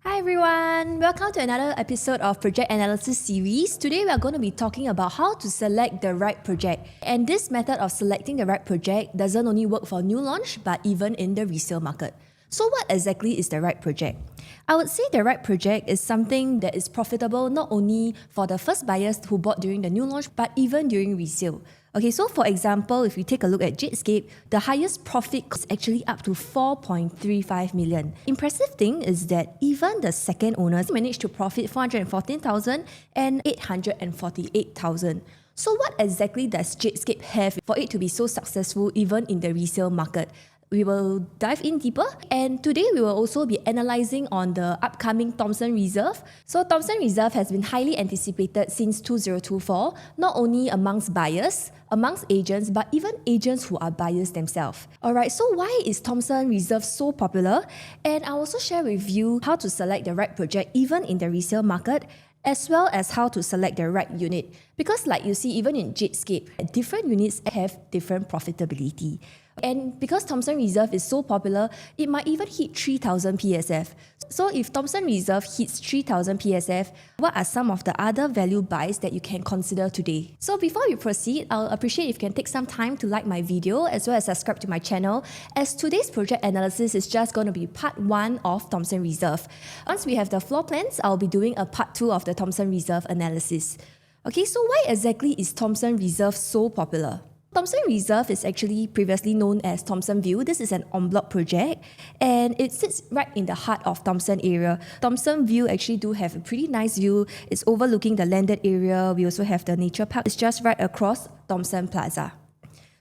Hi everyone, welcome to another episode of Project Analysis Series. Today we are going to be talking about how to select the right project. And this method of selecting the right project doesn't only work for new launch but even in the resale market. So what exactly is the right project? I would say the right project is something that is profitable not only for the first buyers who bought during the new launch but even during resale. Okay, so for example, if we take a look at Jadescape, the highest profit is actually up to 4.35 million. Impressive thing is that even the second owners managed to profit 414,000 and 848,000. So what exactly does Jadescape have for it to be so successful even in the resale market? We will dive in deeper, and today we will also be analysing on the upcoming Thomson Reserve. So Thomson Reserve has been highly anticipated since 2024, not only amongst buyers, amongst agents, but even agents who are buyers themselves. Alright, so why is Thomson Reserve so popular? And I'll also share with you how to select the right project even in the resale market, as well as how to select the right unit. Because like you see, even in Jadescape, different units have different profitability. And because Thomson Reserve is so popular, it might even hit 3,000 PSF. So if Thomson Reserve hits 3,000 PSF, what are some of the other value buys that you can consider today? So before we proceed, I'll appreciate if you can take some time to like my video as well as subscribe to my channel, as today's project analysis is just going to be part 1 of Thomson Reserve. Once we have the floor plans, I'll be doing a part 2 of the Thomson Reserve analysis. Okay, so why exactly is Thomson Reserve so popular? Thomson Reserve is actually previously known as Thomson View. This is an en bloc project and it sits right in the heart of Thomson area. Thomson View actually do have a pretty nice view. It's overlooking the landed area. We also have the nature park. It's just right across Thomson Plaza.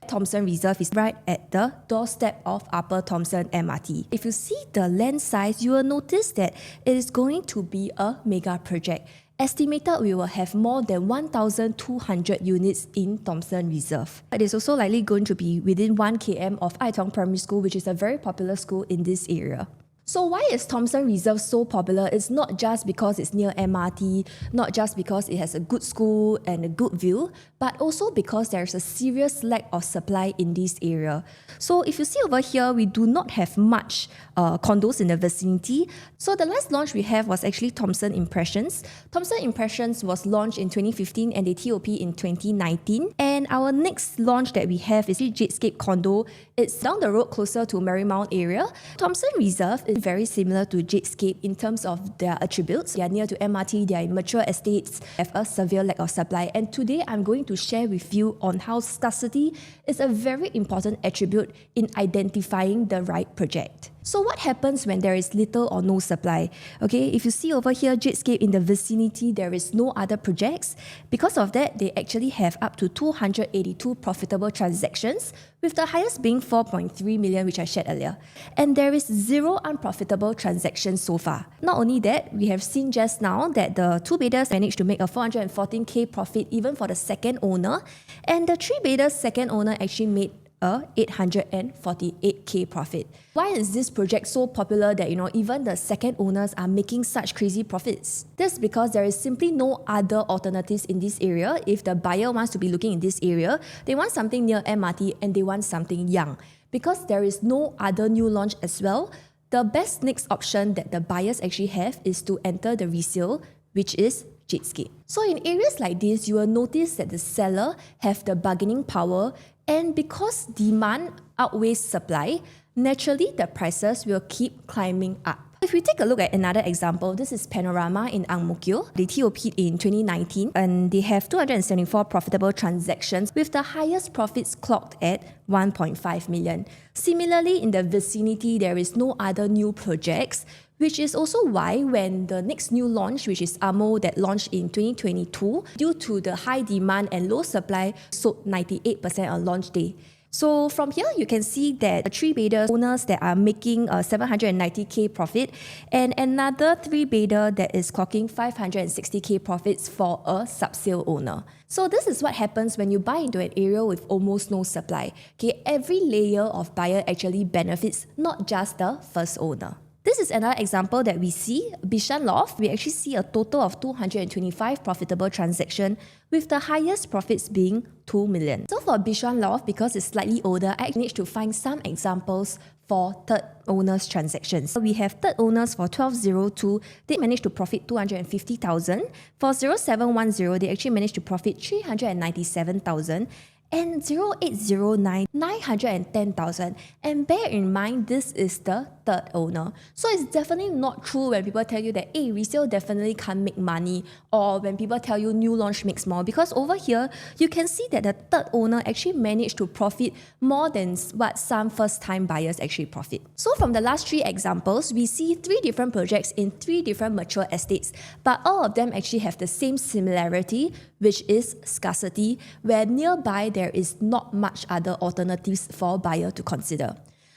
Thomson Reserve is right at the doorstep of Upper Thomson MRT. If you see the land size, you will notice that it is going to be a mega project. Estimated we will have more than 1,200 units in Thomson Reserve. It is also likely going to be within 1 km of Ai Tong Primary School, which is a very popular school in this area. So why is Thomson Reserve so popular? It's not just because it's near MRT, not just because it has a good school and a good view, but also because there's a serious lack of supply in this area. So if you see over here, we do not have much condos in the vicinity. So the last launch we have was actually Thomson Impressions. Thomson Impressions was launched in 2015 and they TOP in 2019. And our next launch that we have is Jadescape Condo. It's down the road closer to Marymount area. Thomson Reserve is very similar to Jadescape in terms of their attributes. They are near to MRT, they are in mature estates, have a severe lack of supply. And today I'm going to share with you on how scarcity is a very important attribute in identifying the right project. So what happens when there is little or no supply? Okay, if you see over here, Jadescape in the vicinity, there is no other projects. Because of that, they actually have up to 282 profitable transactions, with the highest being 4.3 million, which I shared earlier. And there is 0 unprofitable transactions so far. Not only that, we have seen just now that the 2-beders managed to make a 414k profit even for the second owner, and the 3-beders second owner actually made a 848k profit. Why is this project so popular that even the second owners are making such crazy profits? This is because there is simply no other alternatives in this area. If the buyer wants to be looking in this area, they want something near MRT and they want something young. Because there is no other new launch as well, the best next option that the buyers actually have is to enter the resale, which is Jadescape. So in areas like this, you will notice that the seller have the bargaining power, and because demand outweighs supply, naturally the prices will keep climbing up. If we take a look at another example, this is Panorama in Ang Mo Kio. They TOP'd in 2019 and they have 274 profitable transactions with the highest profits clocked at 1.5 million. Similarly, in the vicinity, there is no other new projects, which is also why when the next new launch, which is Amo that launched in 2022, due to the high demand and low supply, sold 98% on launch day. So from here, you can see that the 3-bedder owners that are making a 790k profit and another 3-bedder that is clocking 560k profits for a subsale owner. So this is what happens when you buy into an area with almost no supply. Okay, every layer of buyer actually benefits, not just the first owner. This is another example that we see. Bishan Loft, we actually see a total of 225 profitable transactions, with the highest profits being 2 million. So for Bishan Loft, because it's slightly older, I managed to find some examples for third owners transactions. So we have third owners for 1202, they managed to profit 250,000. For 0710, they actually managed to profit 397,000. And 0809, 910,000. And bear in mind, this is the third owner. So it's definitely not true when people tell you that, hey, resale definitely can't make money, or when people tell you new launch makes more. Because over here, you can see that the third owner actually managed to profit more than what some first-time buyers actually profit. So from the last 3 examples, we see 3 different projects in 3 different mature estates, but all of them actually have the same similarity, which is scarcity, where nearby there is not much other alternatives for buyer to consider.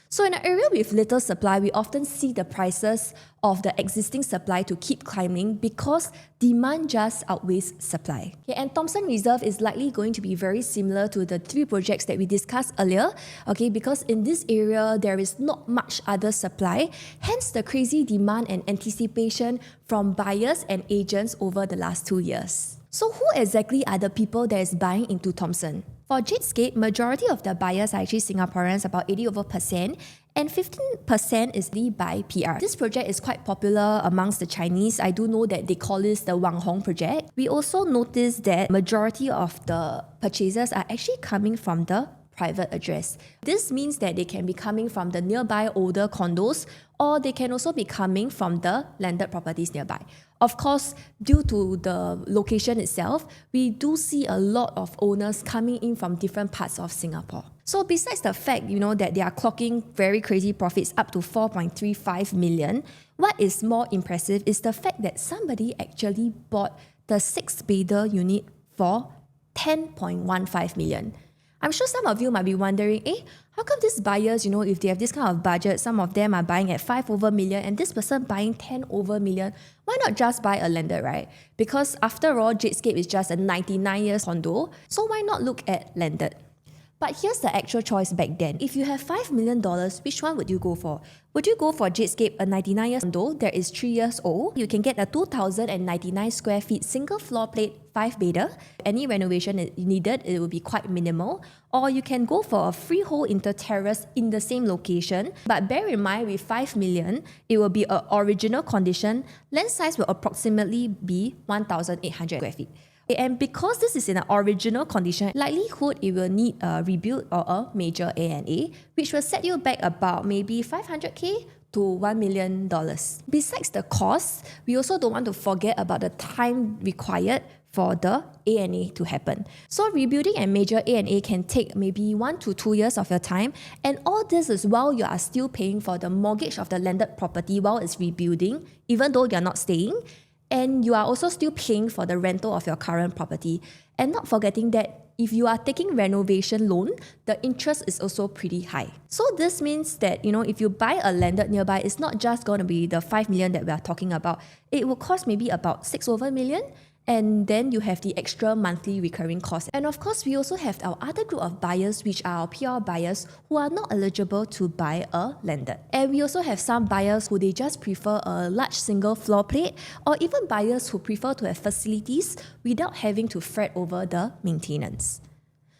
So in an area with little supply, we often see the prices of the existing supply to keep climbing because demand just outweighs supply. Okay, and Thomson Reserve is likely going to be very similar to the 3 projects that we discussed earlier, okay, because in this area, there is not much other supply, hence the crazy demand and anticipation from buyers and agents over the last 2 years. So who exactly are the people that is buying into Thomson? For Jadescape, majority of the buyers are actually Singaporeans, about 80%, and 15% is by PR. This project is quite popular amongst the Chinese. I do know that they call this the Wang Hong project. We also noticed that majority of the purchasers are actually coming from the private address. This means that they can be coming from the nearby older condos, or they can also be coming from the landed properties nearby. Of course, due to the location itself, we do see a lot of owners coming in from different parts of Singapore. So besides the fact, that they are clocking very crazy profits up to 4.35 million, what is more impressive is the fact that somebody actually bought the 6-bedder unit for 10.15 million. I'm sure some of you might be wondering, how come these buyers, if they have this kind of budget, some of them are buying at 5 over million and this person buying 10 over million, why not just buy a landed, right? Because after all, Jadescape is just a 99 years condo, so why not look at landed? But here's the actual choice back then. If you have $5 million, which one would you go for? Would you go for Jadescape, a 99 years condo that is 3 years old? You can get a 2,099 square feet single floor plate 5-bedder. Any renovation needed, it will be quite minimal. Or you can go for a freehold inter-terrace in the same location. But bear in mind, with 5 million, it will be an original condition. Land size will approximately be 1,800 square feet. And because this is in an original condition, likelihood it will need a rebuild or a major A&A, which will set you back about maybe 500k to $1 million. Besides the cost, we also don't want to forget about the time required for the A&A to happen. So rebuilding a major A&A can take maybe 1 to 2 years of your time, and all this is while you are still paying for the mortgage of the landed property while it's rebuilding, even though you're not staying. And you are also still paying for the rental of your current property. And not forgetting that if you are taking renovation loan, the interest is also pretty high. So this means that, if you buy a landed nearby, it's not just going to be the 5 million that we are talking about. It will cost maybe about 6 over million. And then you have the extra monthly recurring costs. And of course, we also have our other group of buyers, which are our PR buyers who are not eligible to buy a landed. And we also have some buyers who they just prefer a large single floor plate, or even buyers who prefer to have facilities without having to fret over the maintenance.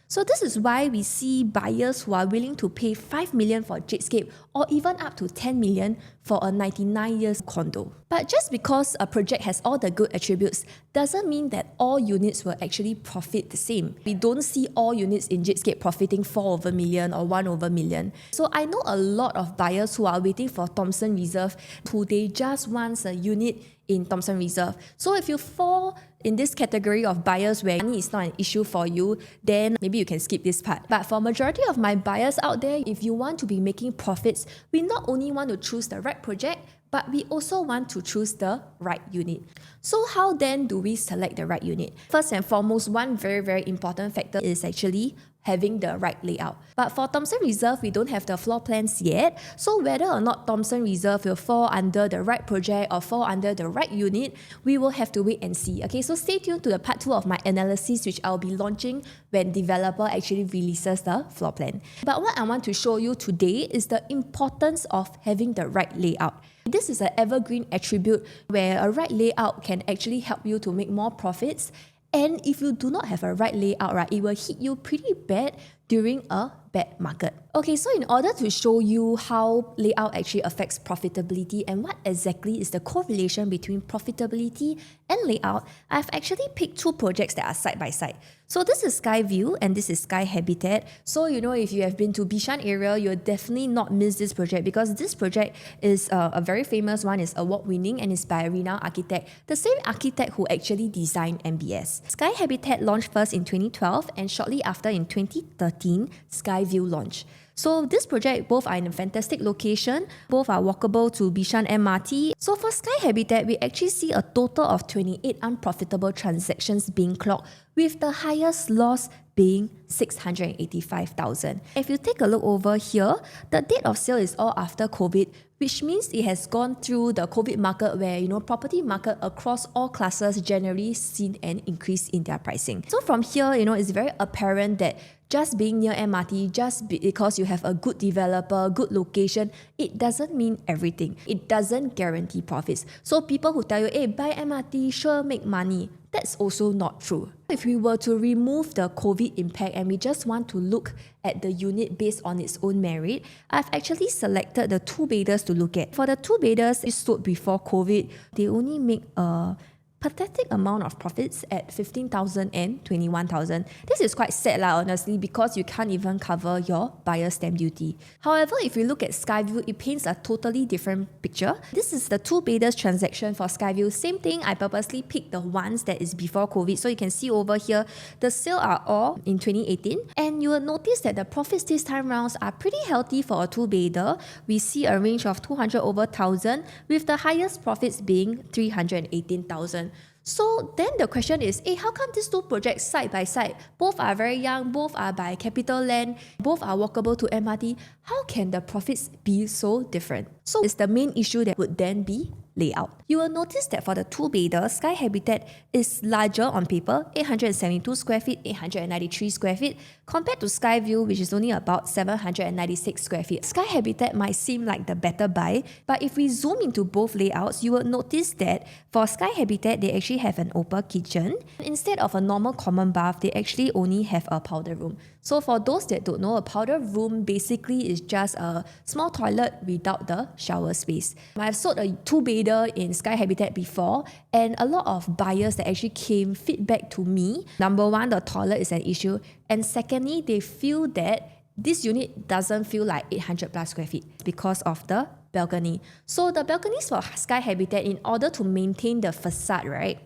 So this is why we see buyers who are willing to pay 5 million for Jadescape or even up to 10 million for a 99 years condo. But just because a project has all the good attributes doesn't mean that all units will actually profit the same. We don't see all units in Jadescape profiting 4 over million or 1 over million. So I know a lot of buyers who are waiting for Thomson Reserve who they just want a unit in Thomson Reserve. So if you fall in this category of buyers where money is not an issue for you, then maybe you can skip this part. But for majority of my buyers out there, if you want to be making profits, we not only want to choose the right project, but we also want to choose the right unit. So how then do we select the right unit? First and foremost, one very, very important factor is actually having the right layout. But for Thomson Reserve, we don't have the floor plans yet. So whether or not Thomson Reserve will fall under the right project or fall under the right unit, we will have to wait and see. Okay, so stay tuned to the part 2 of my analysis, which I'll be launching when developer actually releases the floor plan. But what I want to show you today is the importance of having the right layout. This is an evergreen attribute where a right layout can actually help you to make more profits. And if you do not have a right layout, right, it will hit you pretty bad during a bad market. Okay, so in order to show you how layout actually affects profitability and what exactly is the correlation between profitability and layout, I've actually picked two projects that are side by side. So this is Skyview and this is Sky Habitat. So if you have been to Bishan area, you'll definitely not miss this project because this project is a very famous one, is award-winning and is by a renowned architect, the same architect who actually designed MBS. Sky Habitat launched first in 2012 and shortly after in 2013, Skyview launched. So this project, both are in a fantastic location, both are walkable to Bishan MRT. So for Sky Habitat, we actually see a total of 28 unprofitable transactions being clocked, with the highest loss being 685,000. If you take a look over here, the date of sale is all after COVID, which means it has gone through the COVID market where, property market across all classes generally seen an increase in their pricing. So from here, it's very apparent that just being near MRT, just because you have a good developer, good location, it doesn't mean everything. It doesn't guarantee profits. So people who tell you, hey, buy MRT, sure make money, that's also not true. If we were to remove the COVID impact and we just want to look at the unit based on its own merit, I've actually selected the two bidders to look at. For the two bidders who sold before COVID, they only make a pathetic amount of profits at 15,000 and 21,000. This is quite sad honestly, because you can't even cover your buyer's stamp duty. However, if you look at Skyview, it paints a totally different picture. This is the two bidders transaction for Skyview. Same thing, I purposely picked the ones that is before COVID. So you can see over here, the sale are all in 2018. And you will notice that the profits this time rounds are pretty healthy for a two bidder. We see a range of 200 over 1,000, with the highest profits being 318,000. So then the question is, how come these two projects side by side, both are very young, both are by capital land, both are walkable to MRT, how can the profits be so different? So it's the main issue that would then be layout. You will notice that for the two bidders, Sky Habitat is larger on paper, 872 square feet, 893 square feet, compared to Skyview, which is only about 796 square feet. Sky Habitat might seem like the better buy, but if we zoom into both layouts, you will notice that for Sky Habitat, they actually have an open kitchen. Instead of a normal common bath, they actually only have a powder room. So for those that don't know, a powder room basically is just a small toilet without the shower space. I've sold a two-bedder in Sky Habitat before, and a lot of buyers that actually came feedback to me. Number one, the toilet is an issue, and secondly, they feel that this unit doesn't feel like 800 plus square feet because of the balcony. So the balconies for Sky Habitat, in order to maintain the facade, right,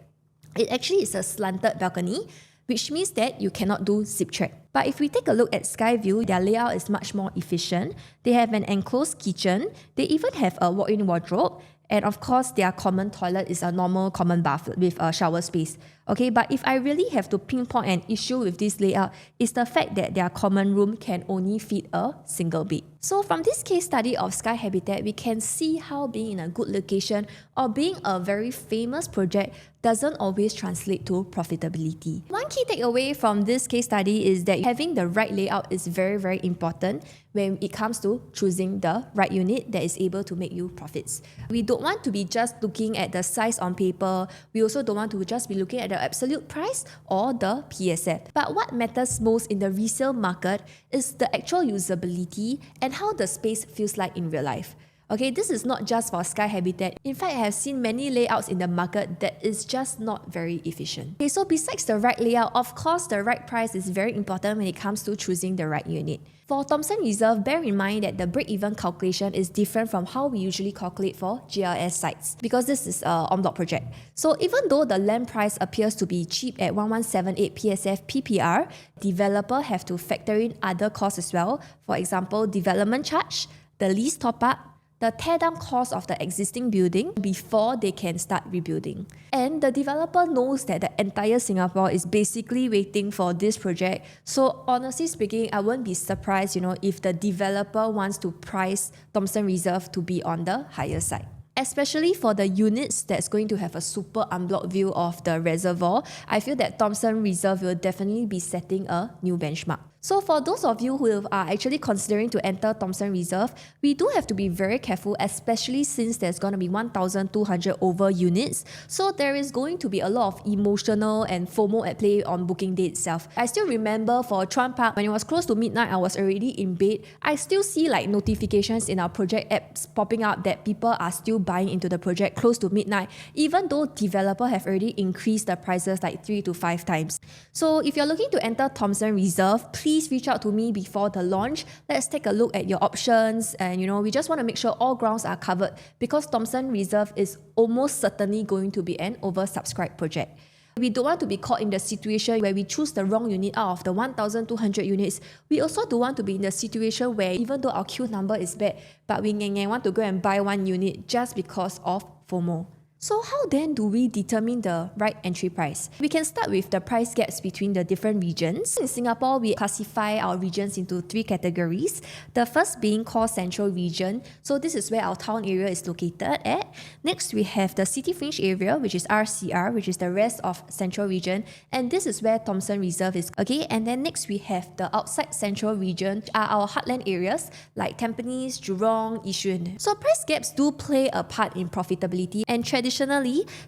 it actually is a slanted balcony, which means that you cannot do zip track. But if we take a look at Skyview, their layout is much more efficient. They have an enclosed kitchen. They even have a walk-in wardrobe. And of course, their common toilet is a normal common bath with a shower space. Okay, but if I really have to pinpoint an issue with this layout, it's the fact that their common room can only fit a single bed. So from this case study of Sky Habitat, we can see how being in a good location or being a very famous project doesn't always translate to profitability. One key takeaway from this case study is that having the right layout is very, very important when it comes to choosing the right unit that is able to make you profits. We don't want to be just looking at the size on paper. We also don't want to just be looking at the absolute price or the PSF. But what matters most in the resale market is the actual usability and how the space feels like in real life. Okay, this is not just for Sky Habitat. In fact, I have seen many layouts in the market that is just not very efficient. Okay, so besides the right layout, of course, the right price is very important when it comes to choosing the right unit. For Thomson Reserve, bear in mind that the break-even calculation is different from how we usually calculate for GLS sites, because this is an en bloc project. So even though the land price appears to be cheap at 1178 PSF PPR, developer have to factor in other costs as well. For example, development charge, the lease top-up, the tear-down cost of the existing building before they can start rebuilding. And the developer knows that the entire Singapore is basically waiting for this project. So honestly speaking, I wouldn't be surprised, if the developer wants to price Thomson Reserve to be on the higher side. Especially for the units that's going to have a super unblocked view of the reservoir, I feel that Thomson Reserve will definitely be setting a new benchmark. So for those of you who are actually considering to enter Thomson Reserve, we do have to be very careful, especially since there's going to be 1,200 over units. So there is going to be a lot of emotional and FOMO at play on booking day itself. I still remember for Chuan Park, when it was close to midnight, I was already in bed. I still see like notifications in our project apps popping up that people are still buying into the project close to midnight, even though developer have already increased the prices like 3 to 5 times. So if you're looking to enter Thomson Reserve, please reach out to me before the launch. Let's take a look at your options, and we just want to make sure all grounds are covered because Thomson Reserve is almost certainly going to be an oversubscribed project. We don't want to be caught in the situation where we choose the wrong unit out of the 1,200 units. We also don't want to be in the situation where even though our queue number is bad, but we want to go and buy one unit just because of FOMO. So how then do we determine the right entry price? We can start with the price gaps between the different regions. In Singapore, we classify our regions into 3 categories. The first being core central region. So this is where our town area is located at. Next, we have the city fringe area, which is RCR, which is the rest of central region. And this is where Thomson Reserve is. Okay, and then next we have the outside central region, which are our heartland areas like Tampines, Jurong, Yishun. So price gaps do play a part in profitability, and traditionally,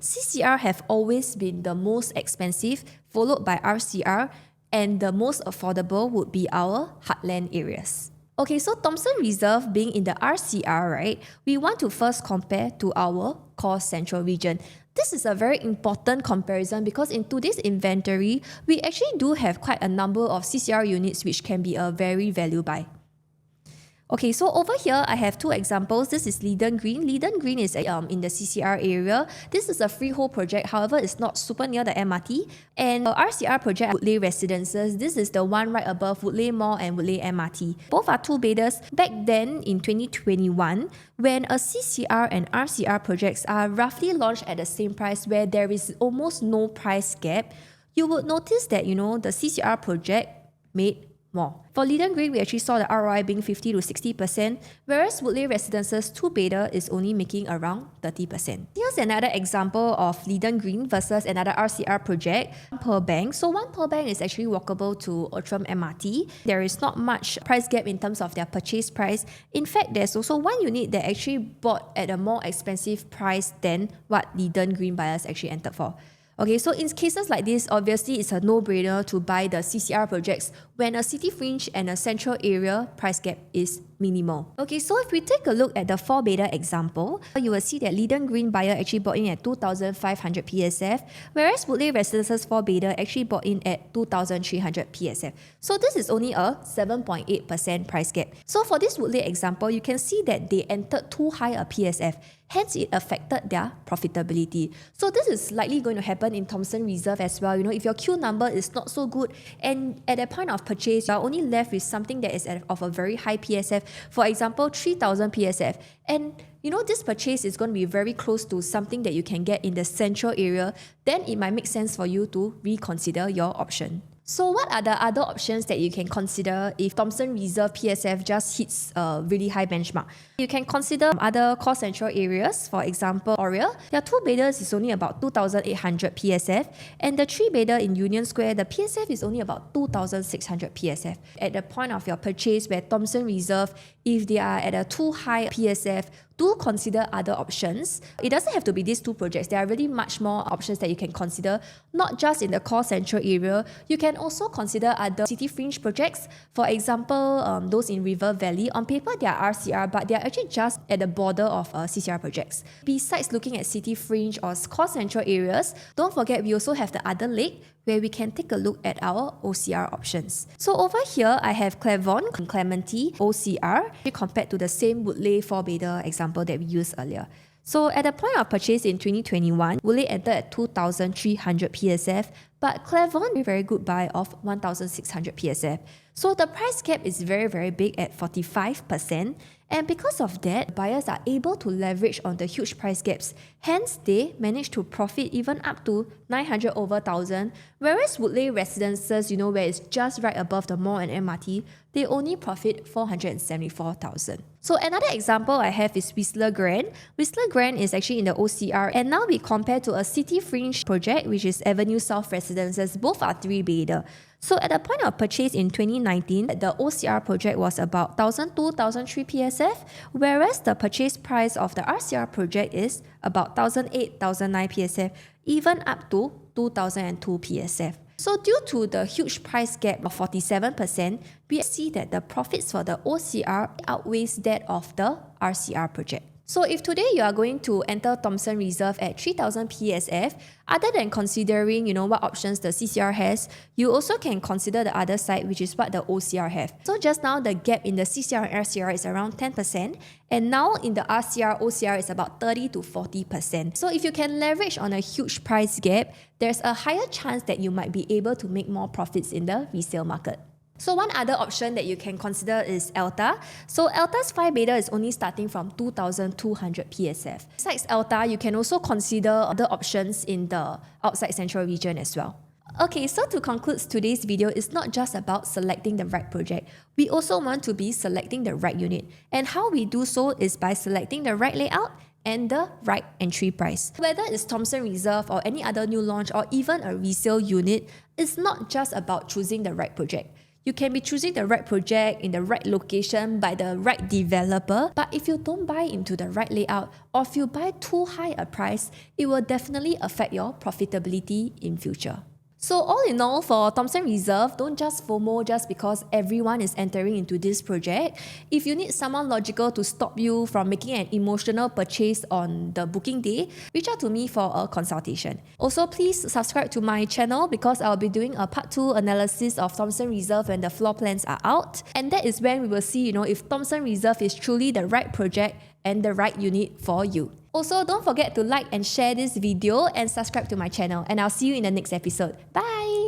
CCR have always been the most expensive, followed by RCR, and the most affordable would be our heartland areas. Okay, so Thomson Reserve being in the RCR, right, we want to first compare to our core central region. This is a very important comparison because in today's inventory, we actually do have quite a number of CCR units which can be a very value buy. Okay, so over here, I have 2 examples. This is Leiden Green. Leiden Green is in the CCR area. This is a freehold project. However, it's not super near the MRT. And RCR project, Woodleigh Residences. This is the one right above Woodleigh Mall and Woodleigh MRT. Both are 2-bedders. Back then, in 2021, when a CCR and RCR projects are roughly launched at the same price where there is almost no price gap, you would notice that, the CCR project made more. For Leiden Green, we actually saw the ROI being 50 to 60%, whereas Woodleigh Residences 2-bedder is only making around 30%. Here's another example of Leiden Green versus another RCR project, Pearl Bank. So one Pearl Bank is actually walkable to Outram MRT. There is not much price gap in terms of their purchase price. In fact, there's also one unit that actually bought at a more expensive price than what Leiden Green buyers actually entered for. Okay, so in cases like this, obviously it's a no-brainer to buy the CCR projects when a city fringe and a central area price gap is minimal. Okay, so if we take a look at the 4-bedder example, you will see that Leiden Green buyer actually bought in at 2,500 PSF, whereas Woodleigh Residences 4-bedder actually bought in at 2,300 PSF. So this is only a 7.8% price gap. So for this Woodleigh example, you can see that they entered too high a PSF. Hence, it affected their profitability. So this is likely going to happen in Thomson Reserve as well. If your queue number is not so good and at that point of purchase, you are only left with something that is of a very high PSF, for example, 3,000 PSF. And this purchase is going to be very close to something that you can get in the central area, then it might make sense for you to reconsider your option. So what are the other options that you can consider if Thomson Reserve PSF just hits a really high benchmark? You can consider other core central areas, for example, Oriel. Their 2-bedders is only about 2,800 PSF, and the 3-bedder in Union Square, the PSF is only about 2,600 PSF. At the point of your purchase where Thomson Reserve, if they are at a too high PSF, do consider other options. It doesn't have to be these 2 projects. There are really much more options that you can consider, not just in the core central area. You can also consider other city fringe projects. For example, those in River Valley. On paper, they are RCR, but they are actually just at the border of CCR projects. Besides looking at city fringe or core central areas, don't forget we also have the other leg where we can take a look at our OCR options. So over here, I have Clairvaughn, Clementi, OCR, compared to the same Woodleigh 4-bedder example that we used earlier. So at the point of purchase in 2021, Woodleigh entered at 2,300 PSF, but Clairvaughn a very good buy of 1,600 PSF. So the price gap is very, very big at 45%. And because of that, buyers are able to leverage on the huge price gaps. Hence, they manage to profit even up to 900 over 1,000. Whereas Woodleigh Residences, where it's just right above the mall and MRT, they only profit 474,000. So another example I have is Whistler Grand. Whistler Grand is actually in the OCR, and now we compare to a City Fringe project, which is Avenue South Residences. Both are 3-bedder. So at the point of purchase in 2019, the OCR project was about 1,002, 1,003 PSF, whereas the purchase price of the RCR project is about 1,008, 1,009 PSF, even up to 2,002 PSF. So due to the huge price gap of 47%, we see that the profits for the OCR outweighs that of the RCR project. So if today you are going to enter Thomson Reserve at 3,000 PSF, other than considering, what options the CCR has, you also can consider the other side, which is what the OCR have. So just now, the gap in the CCR and RCR is around 10%, and now in the RCR, OCR is about 30 to 40%. So if you can leverage on a huge price gap, there's a higher chance that you might be able to make more profits in the resale market. So one other option that you can consider is Alta. So Alta's 5-bedder is only starting from 2,200 PSF. Besides Alta, you can also consider other options in the outside central region as well. Okay, so to conclude today's video, it's not just about selecting the right project. We also want to be selecting the right unit. And how we do so is by selecting the right layout and the right entry price. Whether it's Thomson Reserve or any other new launch or even a resale unit, it's not just about choosing the right project. You can be choosing the right project in the right location by the right developer, but if you don't buy into the right layout or if you buy too high a price, it will definitely affect your profitability in future. So all in all, for Thomson Reserve, don't just FOMO just because everyone is entering into this project. If you need someone logical to stop you from making an emotional purchase on the booking day, reach out to me for a consultation. Also, please subscribe to my channel because I'll be doing a part 2 analysis of Thomson Reserve when the floor plans are out. And that is when we will see, if Thomson Reserve is truly the right project and the right unit for you. Also, don't forget to like and share this video and subscribe to my channel, and I'll see you in the next episode. Bye!